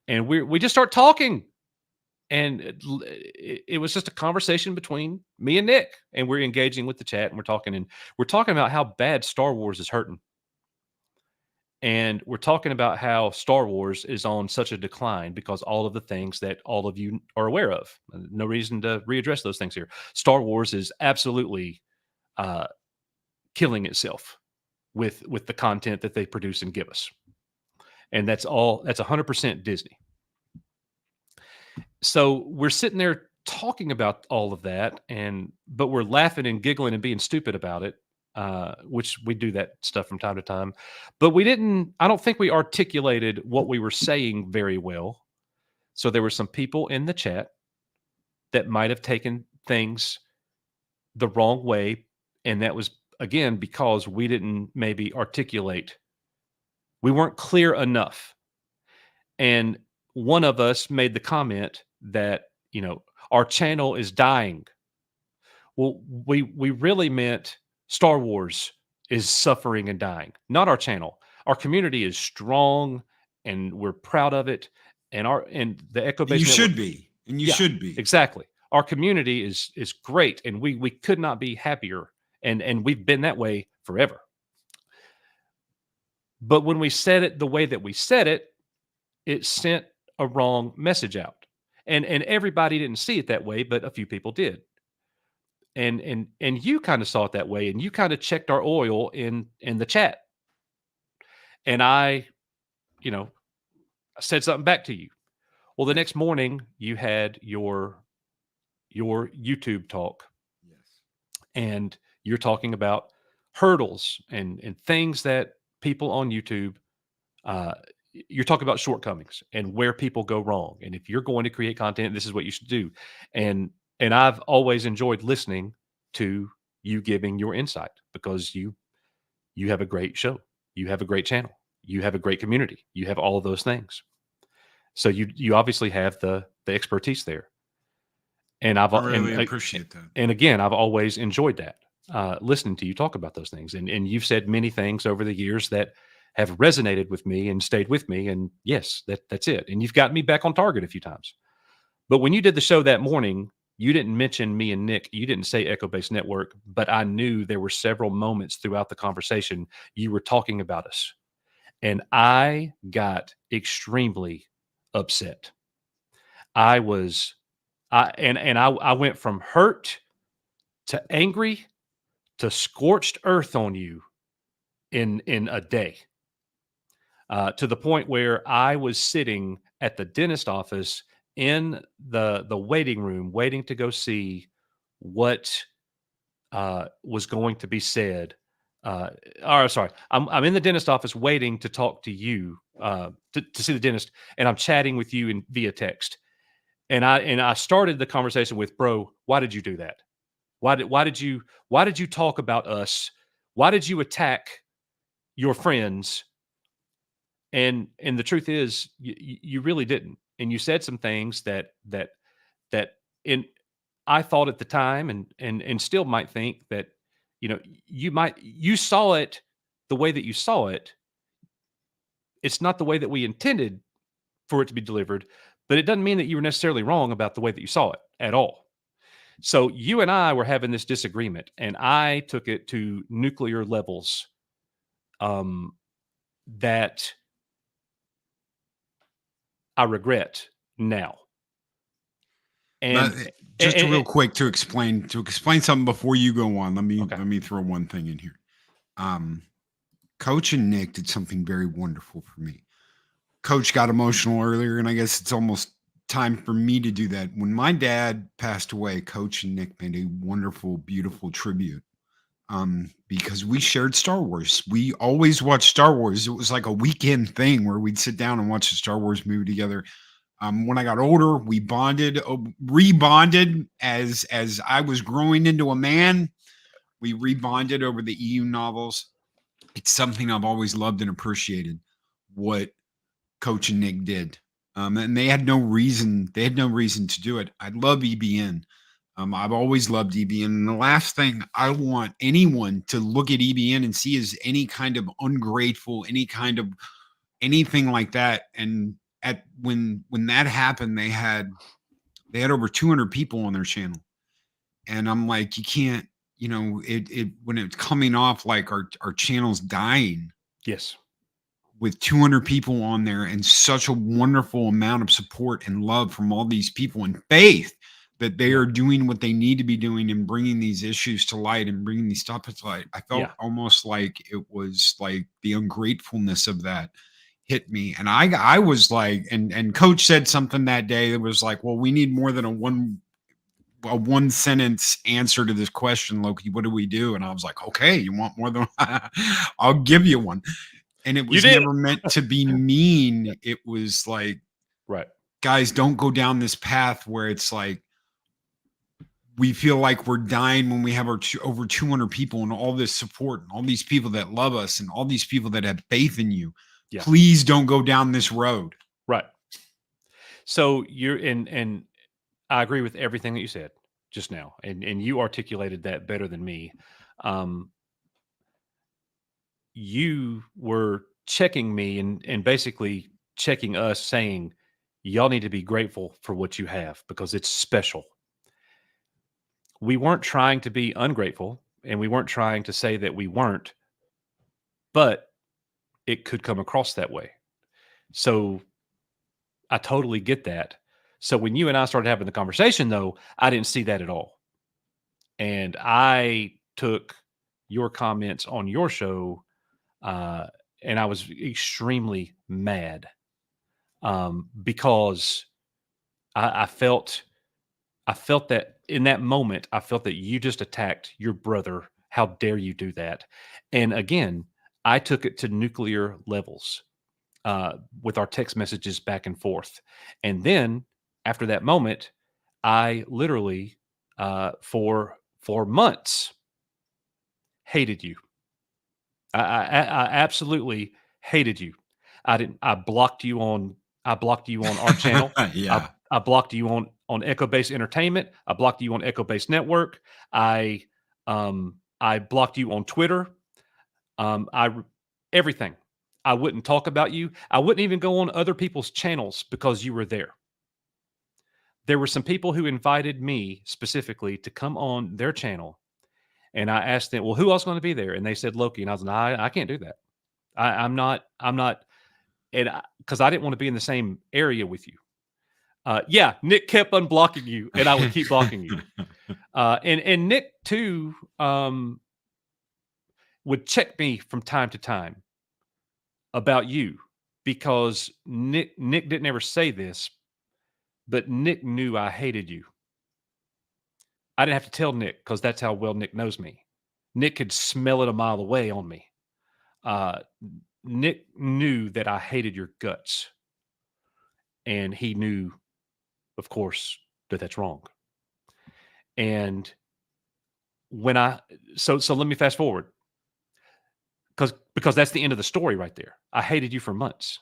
we just start talking, and it was just a conversation between me and Nick, and we're engaging with the chat, and we're talking about how bad Star Wars is hurting. And we're talking about how Star Wars is on such a decline because all of the things that all of you are aware of. No reason to readdress those things here. Star Wars is absolutely killing itself with the content that they produce and give us. And that's 100% Disney. So we're sitting there talking about all of that, but we're laughing and giggling and being stupid about it. Which we do that stuff from time to time, but I don't think we articulated what we were saying very well. So there were some people in the chat that might have taken things the wrong way. And that was, again, because we didn't maybe articulate. We weren't clear enough. And one of us made the comment that, our channel is dying. Well, we really meant Star Wars is suffering and dying, not our channel. Our community is strong and we're proud of it. And the Echo And Base you Network, should be. And you Yeah, should be. exactly. Our community is great, and we could not be happier, and we've been that way forever. But when we said it the way that we said it, it sent a wrong message out. And everybody didn't see it that way, but a few people did. And you kind of saw it that way, and you kind of checked our oil in the chat. And you know, I said something back to you. Well, the next morning you had your YouTube talk, Yes. and you're talking about hurdles and things that people on YouTube, uh, you're talking about shortcomings and where people go wrong. And if you're going to create content, this is what you should do. And I've always enjoyed listening to you giving your insight, because you have a great show, you have a great channel, you have a great community, you have all of those things. So you obviously have the expertise there. And I really appreciate that. And again, I've always enjoyed that, listening to you talk about those things. And you've said many things over the years that have resonated with me and stayed with me. And yes, that's it. And you've gotten me back on target a few times. But when you did the show that morning, you didn't mention me and Nick. You didn't say Echo Base Network, but I knew there were several moments throughout the conversation you were talking about us. And I got extremely upset. I was I went from hurt to angry to scorched earth on you in a day, to the point where I was sitting at the dentist office in the waiting room, waiting to go see what was going to be said. Or sorry, I'm in the dentist office waiting to talk to you, to see the dentist, and I'm chatting with you via text. And I started the conversation with, bro, why did you do that? Why did you talk about us? Why did you attack your friends? And the truth is, you really didn't. And you said some things that in I thought at the time, and still might think that, you saw it the way that you saw it. It's not the way that we intended for it to be delivered, but it doesn't mean that you were necessarily wrong about the way that you saw it at all. So you and I were having this disagreement, and I took it to nuclear levels, um, that I regret now. But And, just and- real quick to explain something before you go on. Let Okay. me throw one thing in here. Coach and Nick did something very wonderful for me. Coach got emotional earlier, and I guess it's almost time for me to do that. When my dad passed away, Coach and Nick made a wonderful, beautiful tribute. Because we shared Star Wars. We always watched Star Wars. It was like a weekend thing where we'd sit down and watch a Star Wars movie together. When I got older, we rebonded as I was growing into a man. We rebonded over the EU novels. It's something I've always loved and appreciated. What Coach and Nick did, and they had no reason. They had no reason to do it. I love EBN. I've always loved EBN. And the last thing I want anyone to look at EBN and see is any kind of ungrateful, any kind of anything like that. And when that happened, they had over 200 people on their channel. And I'm like, you can't, it when it's coming off like our channel's dying. yes, With 200 people on there and such a wonderful amount of support and love from all these people and faith that they are doing what they need to be doing and bringing these issues to light and bringing these stuff to light. I felt almost like it was like the ungratefulness of that hit me. And I was like, and Coach said something that day that was like, well, we need more than a one sentence answer to this question, Loki. What do we do? And I was like, okay, you want more than I'll give you one. And it was never meant to be mean. It was like, right, guys, don't go down this path where it's like we feel like we're dying when we have our over 200 people and all this support and all these people that love us and all these people that have faith in you. Yeah. Please don't go down this road. right. So you're and I agree with everything that you said just now, and you articulated that better than me. You were checking me and basically checking us saying, y'all need to be grateful for what you have because it's special. We weren't trying to be ungrateful and we weren't trying to say that we weren't, but it could come across that way. So I totally get that. So when you and I started having the conversation, though, I didn't see that at all. And I took your comments on your show, and I was extremely mad because I felt that in that moment, I felt that you just attacked your brother. How dare you do that? And again, I took it to nuclear levels with our text messages back and forth. And then after that moment, I literally for months hated you. I absolutely hated you. I blocked you on our channel. Yeah. I blocked you on Echo Base Entertainment. I blocked you on Echo Base Network. I blocked you on Twitter. Everything. I wouldn't talk about you. I wouldn't even go on other people's channels because you were there. There were some people who invited me specifically to come on their channel, and I asked them, "Well, who else is going to be there?" And they said Loki, and I was like, I can't do that. I'm not, and because I didn't want to be in the same area with you. Yeah, Nick kept unblocking you, and I would keep blocking you. And Nick too would check me from time to time about you because Nick didn't ever say this, but Nick knew I hated you. I didn't have to tell Nick because that's how well Nick knows me. Nick could smell it a mile away on me. Nick knew that I hated your guts, and he knew, of course, that that's wrong. And when so let me fast forward because that's the end of the story right there. I hated you for months.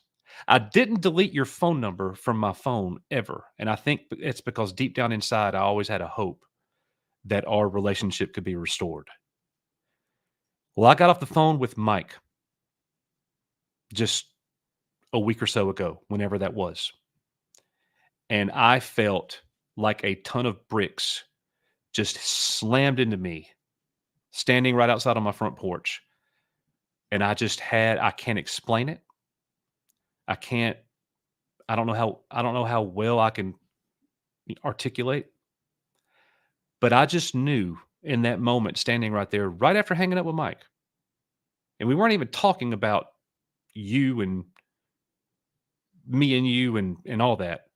I didn't delete your phone number from my phone ever, and I think it's because deep down inside, I always had a hope that our relationship could be restored. Well, I got off the phone with Mike just a week or so ago, whenever that was. And I felt like a ton of bricks just slammed into me, standing right outside on my front porch. And I can't explain it. I don't know how well I can articulate, but I just knew in that moment, standing right there, right after hanging up with Mike, and we weren't even talking about you and me and you and all that.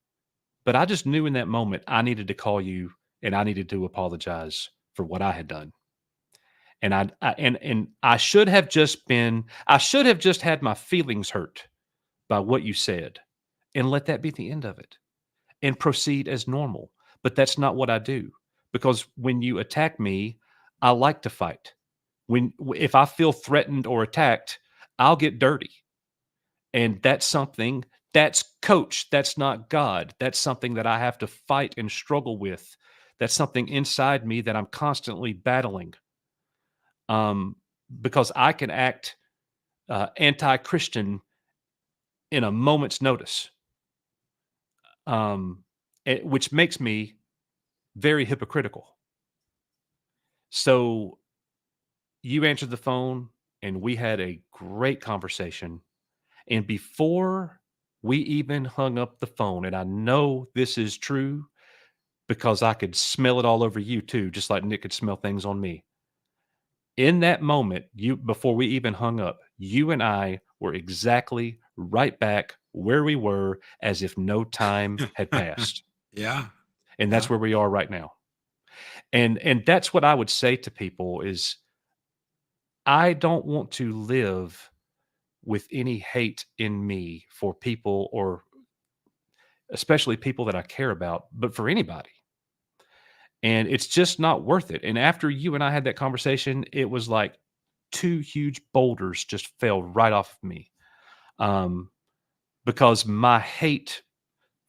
But I just knew in that moment I needed to call you and I needed to apologize for what I had done. And I should have just had my feelings hurt by what you said and let that be the end of it and proceed as normal. But that's not what I do because when you attack me, I like to fight. If I feel threatened or attacked, I'll get dirty. And that's coach. That's not God. That's something that I have to fight and struggle with. That's something inside me that I'm constantly battling. Because I can act anti-Christian in a moment's notice, which makes me very hypocritical. So you answered the phone and we had a great conversation. And before we even hung up the phone, and I know this is true because I could smell it all over you too, just like Nick could smell things on me. In that moment, before we even hung up, you and I were exactly right back where we were as if no time had passed. Yeah. And that's where we are right now. And that's what I would say to people is I don't want to live with any hate in me for people or especially people that I care about, but for anybody. And it's just not worth it. And after you and I had that conversation, it was like two huge boulders just fell right off of me. Because my hate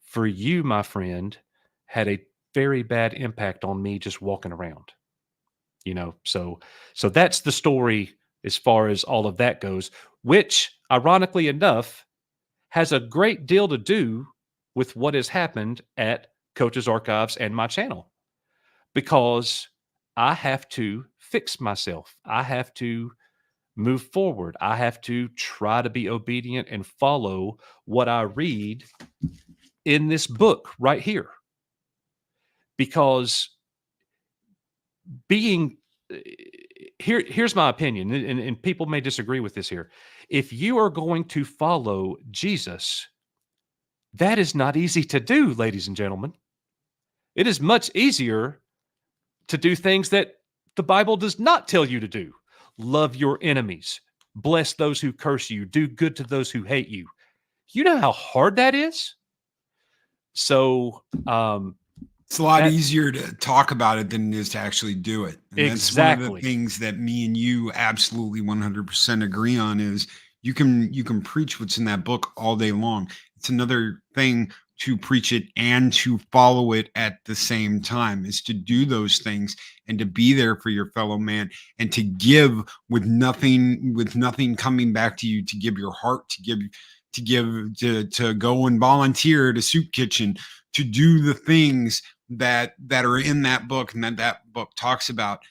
for you, my friend, had a very bad impact on me just walking around. So that's the story as far as all of that goes, which ironically enough has a great deal to do with what has happened at Coach's Archives and my channel, because I have to fix myself. I have to move forward. I have to try to be obedient and follow what I read in this book right here. Because being here's my opinion, and people may disagree with this here. If you are going to follow Jesus, that is not easy to do, ladies and gentlemen. It is much easier to do things that the Bible does not tell you to do. Love your enemies, bless those who curse you, do good to those who hate you. You know how hard that is? So, it's a lot easier to talk about it than it is to actually do it. And that's one of the things that me and you absolutely 100% agree on is you can preach what's in that book all day long. It's another thing to preach it and to follow it at the same time, is to do those things and to be there for your fellow man and to give with nothing coming back to you, to give your heart, to go and volunteer at a soup kitchen, to do the things that are in that book and that book talks about.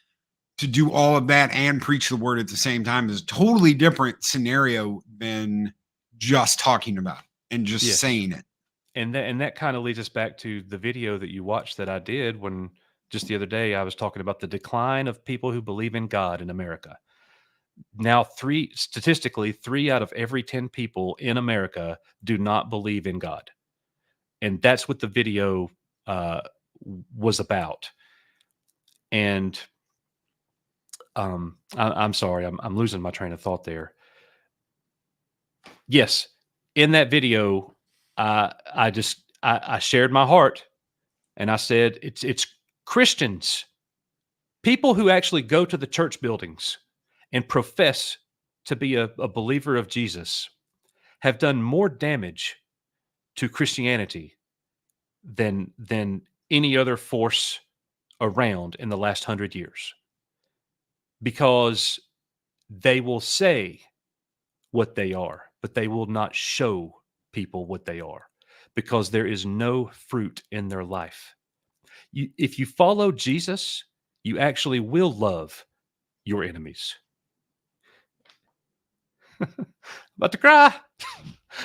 To do all of that and preach the word at the same time is a totally different scenario than just talking about it and just saying it. And that kind of leads us back to the video that you watched that I did when just the other day I was talking about the decline of people who believe in God in America. Now, statistically, 3 out of every 10 people in America do not believe in God. And that's what the video was about. And I'm sorry, I'm losing my train of thought there. Yes, in that video, I shared my heart, and I said it's Christians, people who actually go to the church buildings and profess to be a believer of Jesus, have done more damage to Christianity than any other force around in the last 100 years, because they will say what they are, but they will not show people what they are, because there is no fruit in their life. If you follow Jesus, you actually will love your enemies. About to cry.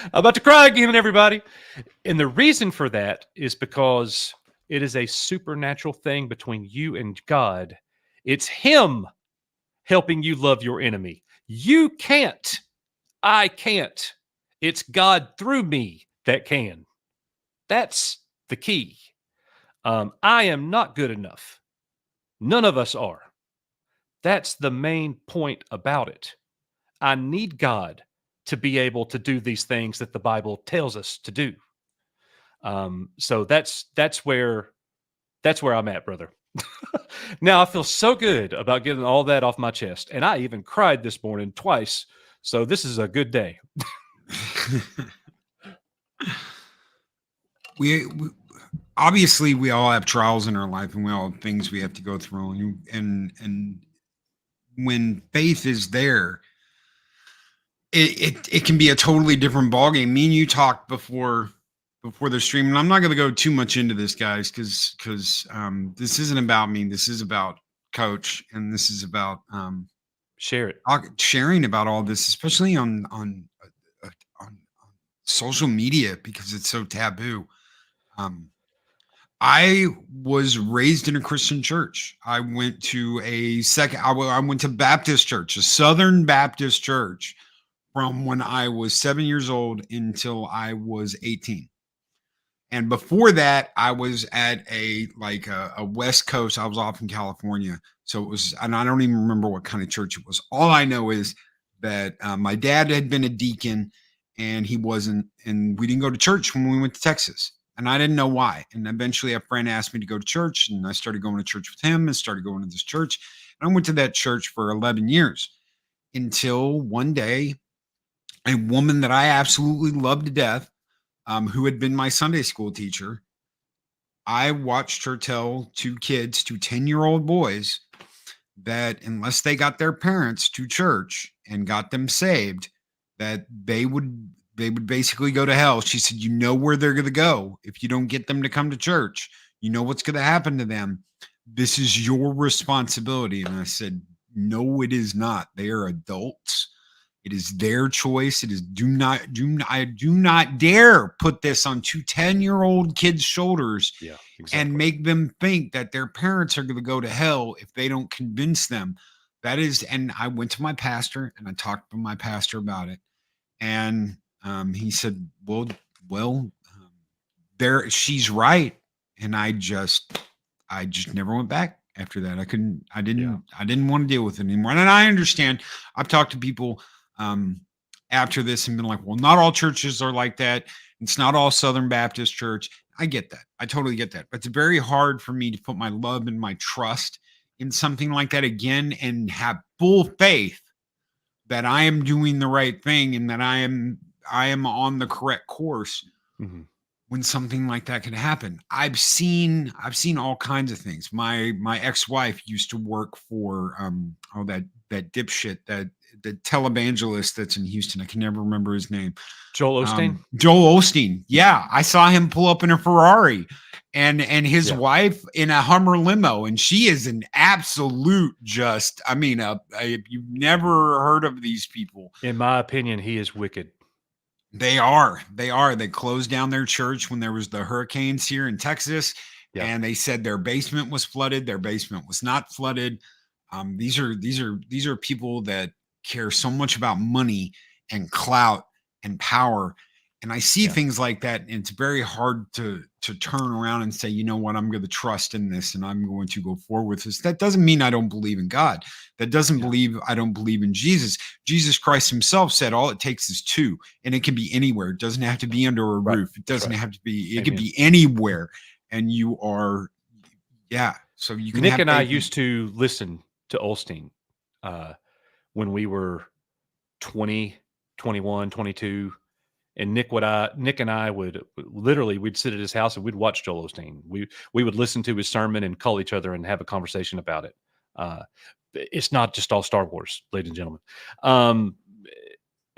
I'm about to cry again, everybody. And the reason for that is because it is a supernatural thing between you and God. It's Him helping you love your enemy. You can't. I can't. It's God through me that can. That's the key. I am not good enough. None of us are. That's the main point about it. I need God to be able to do these things that the Bible tells us to do. So that's where I'm at, brother. Now I feel so good about getting all that off my chest, and I even cried this morning twice. So this is a good day. we obviously we all have trials in our life, and we all have things we have to go through, and when faith is there, it can be a totally different ballgame. Me and you talked before the stream, and I'm not going to go too much into this, guys, because this isn't about me. This is about Coach, and this is about sharing about all this, especially on social media, because it's so taboo. I was raised in a Christian church. I went to I went to Baptist church, a Southern Baptist church, from when I was 7 years old until I was 18. And before that, I was at a West Coast. I was off in California. So it was, and I don't even remember what kind of church it was. All I know is that my dad had been a deacon and he wasn't, and we didn't go to church when we went to Texas. And I didn't know why. And eventually a friend asked me to go to church, and I started going to church with him and started going to this church. And I went to that church for 11 years until one day, a woman that I absolutely loved to death, who had been my Sunday school teacher, I watched her tell 2 10-year-old boys that unless they got their parents to church and got them saved, that they would they would basically go to hell. She said, you know where they're going to go if you don't get them to come to church. You know what's going to happen to them. This is your responsibility. And I said, no, it is not. They are adults. It is their choice. It is I do not dare put this on 2 10-year-old kids' shoulders and make them think that their parents are going to go to hell if they don't convince them. That is, and I went to my pastor and I talked to my pastor about it. And he said, well, there, she's right. And I just never went back after that. I didn't want to deal with it anymore. And I understand. I've talked to people after this and been like, well, not all churches are like that. It's not all Southern Baptist church. I get that. I totally get that. But it's very hard for me to put my love and my trust in something like that again and have full faith that I am doing the right thing and that I am on the correct course. Mm-hmm. When something like that can happen. I've seen all kinds of things. My ex-wife used to work for that dipshit, the televangelist that's in Houston. I can never remember his name. Joel Osteen. Joel Osteen. Yeah, I saw him pull up in a Ferrari and his wife in a Hummer limo, and she is an absolute just. I mean, you've never heard of these people. In my opinion, he is wicked. They are. They closed down their church when there was the hurricanes here in Texas, and they said their basement was flooded. Their basement was not flooded. These are people that care so much about money and clout and power. And I see things like that, and it's very hard to turn around and say, you know what, I'm going to trust in this and I'm going to go forward with this. That doesn't mean I don't believe in God. That doesn't believe I don't believe in Jesus. Jesus Christ himself said all it takes is 2, and it can be anywhere. It doesn't have to be under a roof. It doesn't have to be, it could be anywhere. And you are, so you can. Nick and I used to listen to Osteen when we were 20, 21, 22. And Nick and I would literally, we'd sit at his house and we'd watch Joel Osteen. We would listen to his sermon and call each other and have a conversation about it. It's not just all Star Wars, ladies and gentlemen.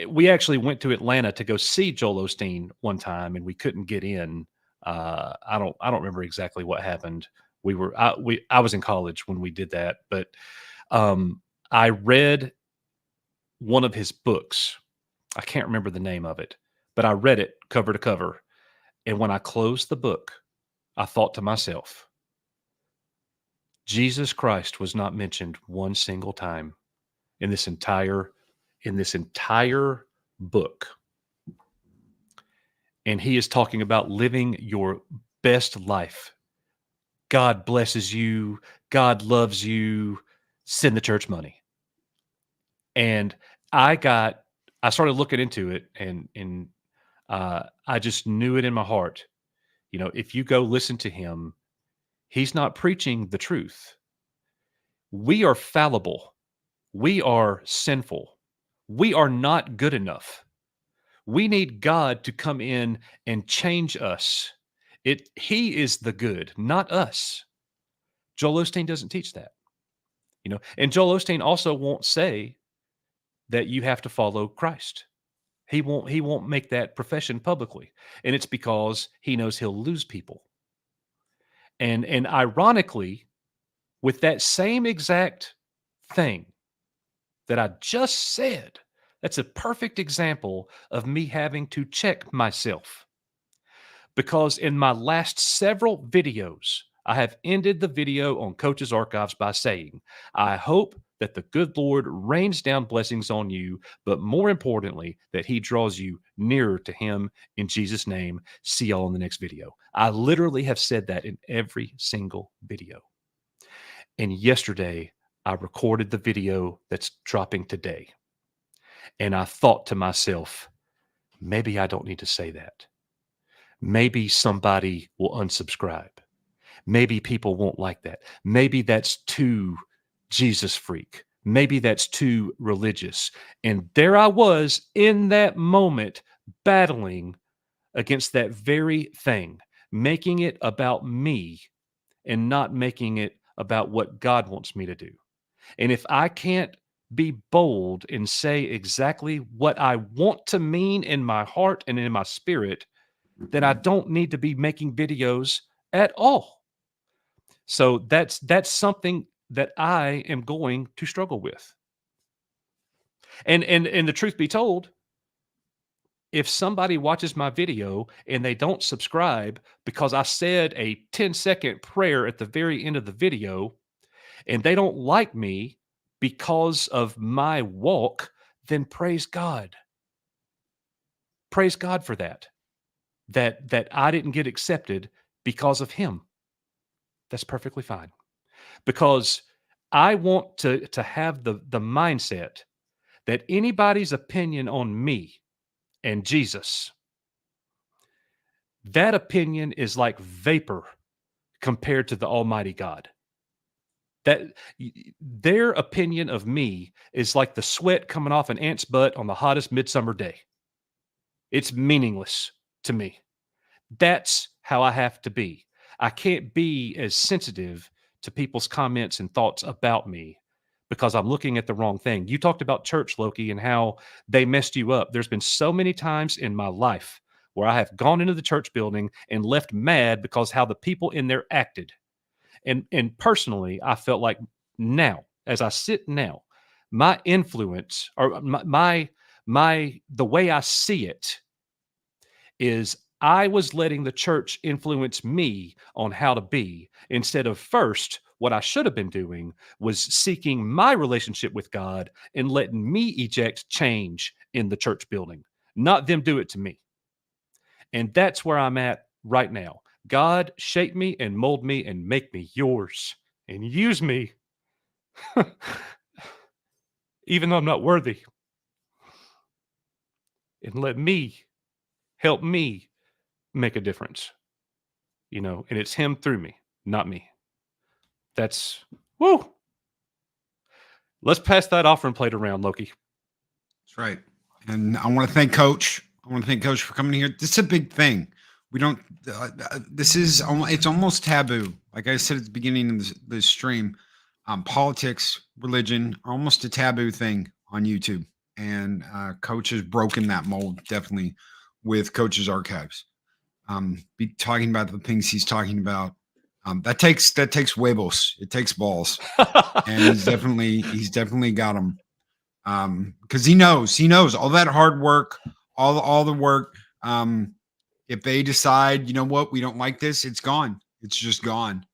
We actually went to Atlanta to go see Joel Osteen one time, and we couldn't get in. I don't remember exactly what happened. I was in college when we did that, but I read one of his books. I can't remember the name of it, but I read it cover to cover. And when I closed the book, I thought to myself, Jesus Christ was not mentioned one single time in this entire book. And he is talking about living your best life. God blesses you. God loves you. Send the church money. And I started looking into it, and I just knew it in my heart. You know, if you go listen to him, he's not preaching the truth. We are fallible. We are sinful. We are not good enough. We need God to come in and change us. He is the good, not us. Joel Osteen doesn't teach that. You know, and Joel Osteen also won't say that you have to follow Christ. He won't make that profession publicly. And it's because he knows he'll lose people. And ironically, with that same exact thing that I just said, that's a perfect example of me having to check myself. Because in my last several videos, I have ended the video on Coach's Archives by saying, I hope that the good Lord rains down blessings on you, but more importantly, that he draws you nearer to him in Jesus' name. See y'all in the next video. I literally have said that in every single video. And yesterday, I recorded the video that's dropping today. And I thought to myself, maybe I don't need to say that. Maybe somebody will unsubscribe. Maybe people won't like that. Maybe that's too Jesus freak. Maybe that's too religious. And there I was in that moment battling against that very thing, making it about me and not making it about what God wants me to do. And if I can't be bold and say exactly what I want to mean in my heart and in my spirit, then I don't need to be making videos at all. So that's something that I am going to struggle with. And the truth be told, if somebody watches my video and they don't subscribe because I said a 10-second prayer at the very end of the video and they don't like me because of my walk, then praise God. Praise God for that. That I didn't get accepted because of him. That's perfectly fine. Because I want to have the mindset that anybody's opinion on me and Jesus, that opinion is like vapor compared to the Almighty God. That their opinion of me is like the sweat coming off an ant's butt on the hottest midsummer day. It's meaningless to me. That's how I have to be. I can't be as sensitive to people's comments and thoughts about me because I'm looking at the wrong thing. You talked about church, Loki, and how they messed you up. There's been so many times in my life where I have gone into the church building and left mad because how the people in there acted. And personally, I felt like now, as I sit now, my influence or my the way I see it is I was letting the church influence me on how to be instead of first what I should have been doing was seeking my relationship with God and letting me eject change in the church building, not them do it to me. And that's where I'm at right now. God, shape me and mold me and make me yours and use me, even though I'm not worthy. And let me help me make a difference, and it's him through me, not me. That's woo. Let's pass that offering plate around, Loki. That's right. And I want to thank Coach. I want to thank Coach for coming here. This is a big thing. We don't. This is. It's almost taboo. Like I said at the beginning of this stream, politics, religion are almost a taboo thing on YouTube. And Coach has broken that mold definitely with Coach's Archives. Be talking about the things he's talking about. That takes huevos. It takes balls, and he's definitely got them. Because he knows all that hard work, all the work. If they decide, you know what, we don't like this, it's gone. It's just gone.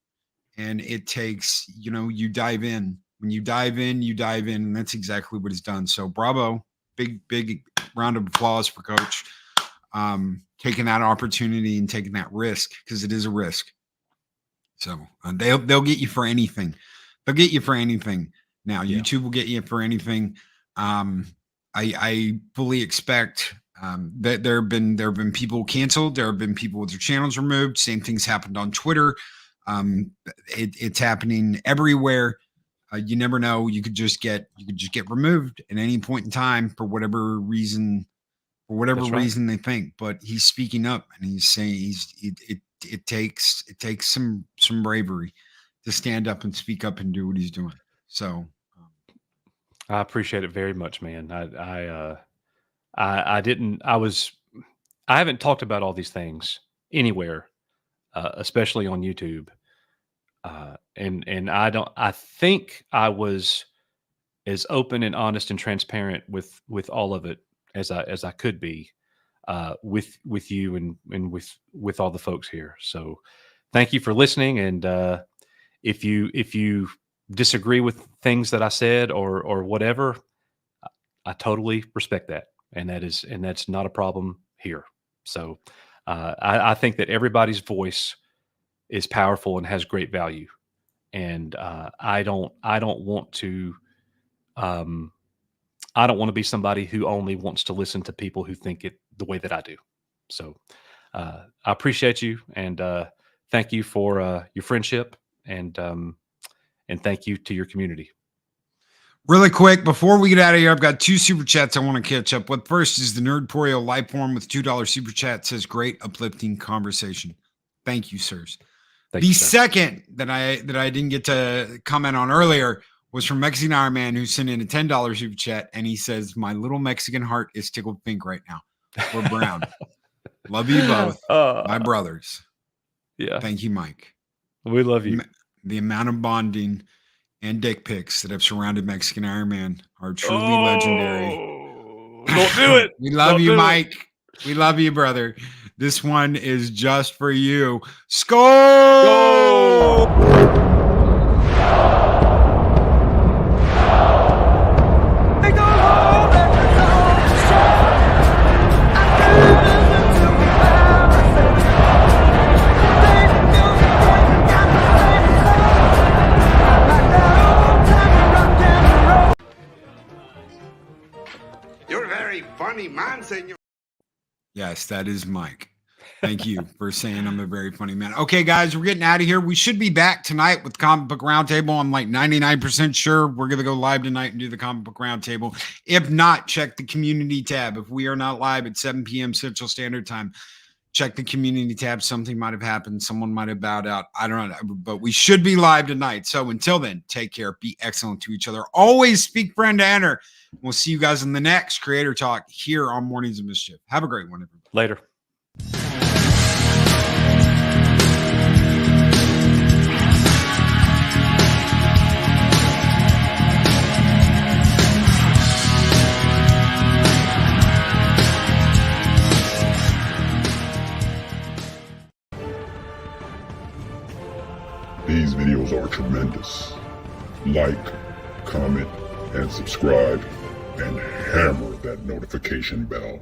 And it takes, you dive in. When you dive in, and that's exactly what he's done. So bravo, big round of applause for Coach. Taking that opportunity and taking that risk, because it is a risk. So they'll get you for anything. They'll get you for anything. Now YouTube will get you for anything. I fully expect that there have been people canceled. There have been people with their channels removed. Same things happened on Twitter. It's happening everywhere. You never know. You could just get removed at any point in time for whatever reason. For whatever reason they think. But he's speaking up and he's saying it takes some bravery to stand up and speak up and do what he's doing. So I appreciate it very much, man. I haven't talked about all these things anywhere, especially on YouTube. And I think I was as open and honest and transparent with all of it as I could be, with you and with all the folks here. So thank you for listening. And if you disagree with things that I said or whatever, I totally respect that. And that's not a problem here. So I think that everybody's voice is powerful and has great value. And I don't want to be somebody who only wants to listen to people who think it the way that I do. So I appreciate you, and thank you for your friendship, and thank you to your community. Really quick, before we get out of here, I've got 2 super chats I want to catch up with. First is the Nerdporio Lifeform with $2 super chat. Says great uplifting conversation. Thank you, sirs. The second that I didn't get to comment on earlier was from Mexican Iron Man, who sent in a $10 super chat, and he says, "My little Mexican heart is tickled pink right now." We're brown. Love you both, my brothers. Yeah. Thank you, Mike. We love you. The amount of bonding and dick pics that have surrounded Mexican Iron Man are truly legendary. Don't do it. We love Don't you, do it. Mike. We love you, brother. This one is just for you. Skull! You're a very funny man, senor. Yes, that is Mike. Thank you for saying I'm a very funny man. Okay, guys, we're getting out of here. We should be back tonight with Comic Book Roundtable. I'm like 99% sure we're going to go live tonight and do the Comic Book Roundtable. If not, check the community tab. If we are not live at 7 p.m. Central Standard Time, check the community tab. Something might have happened. Someone might have bowed out. I don't know, but we should be live tonight. So until then, take care. Be excellent to each other. Always speak friend to enter. We'll see you guys in the next Creator Talk here on Mornings of Mischief. Have a great one, everybody. Later. These videos are tremendous. Like, comment, and subscribe, and hammer that notification bell.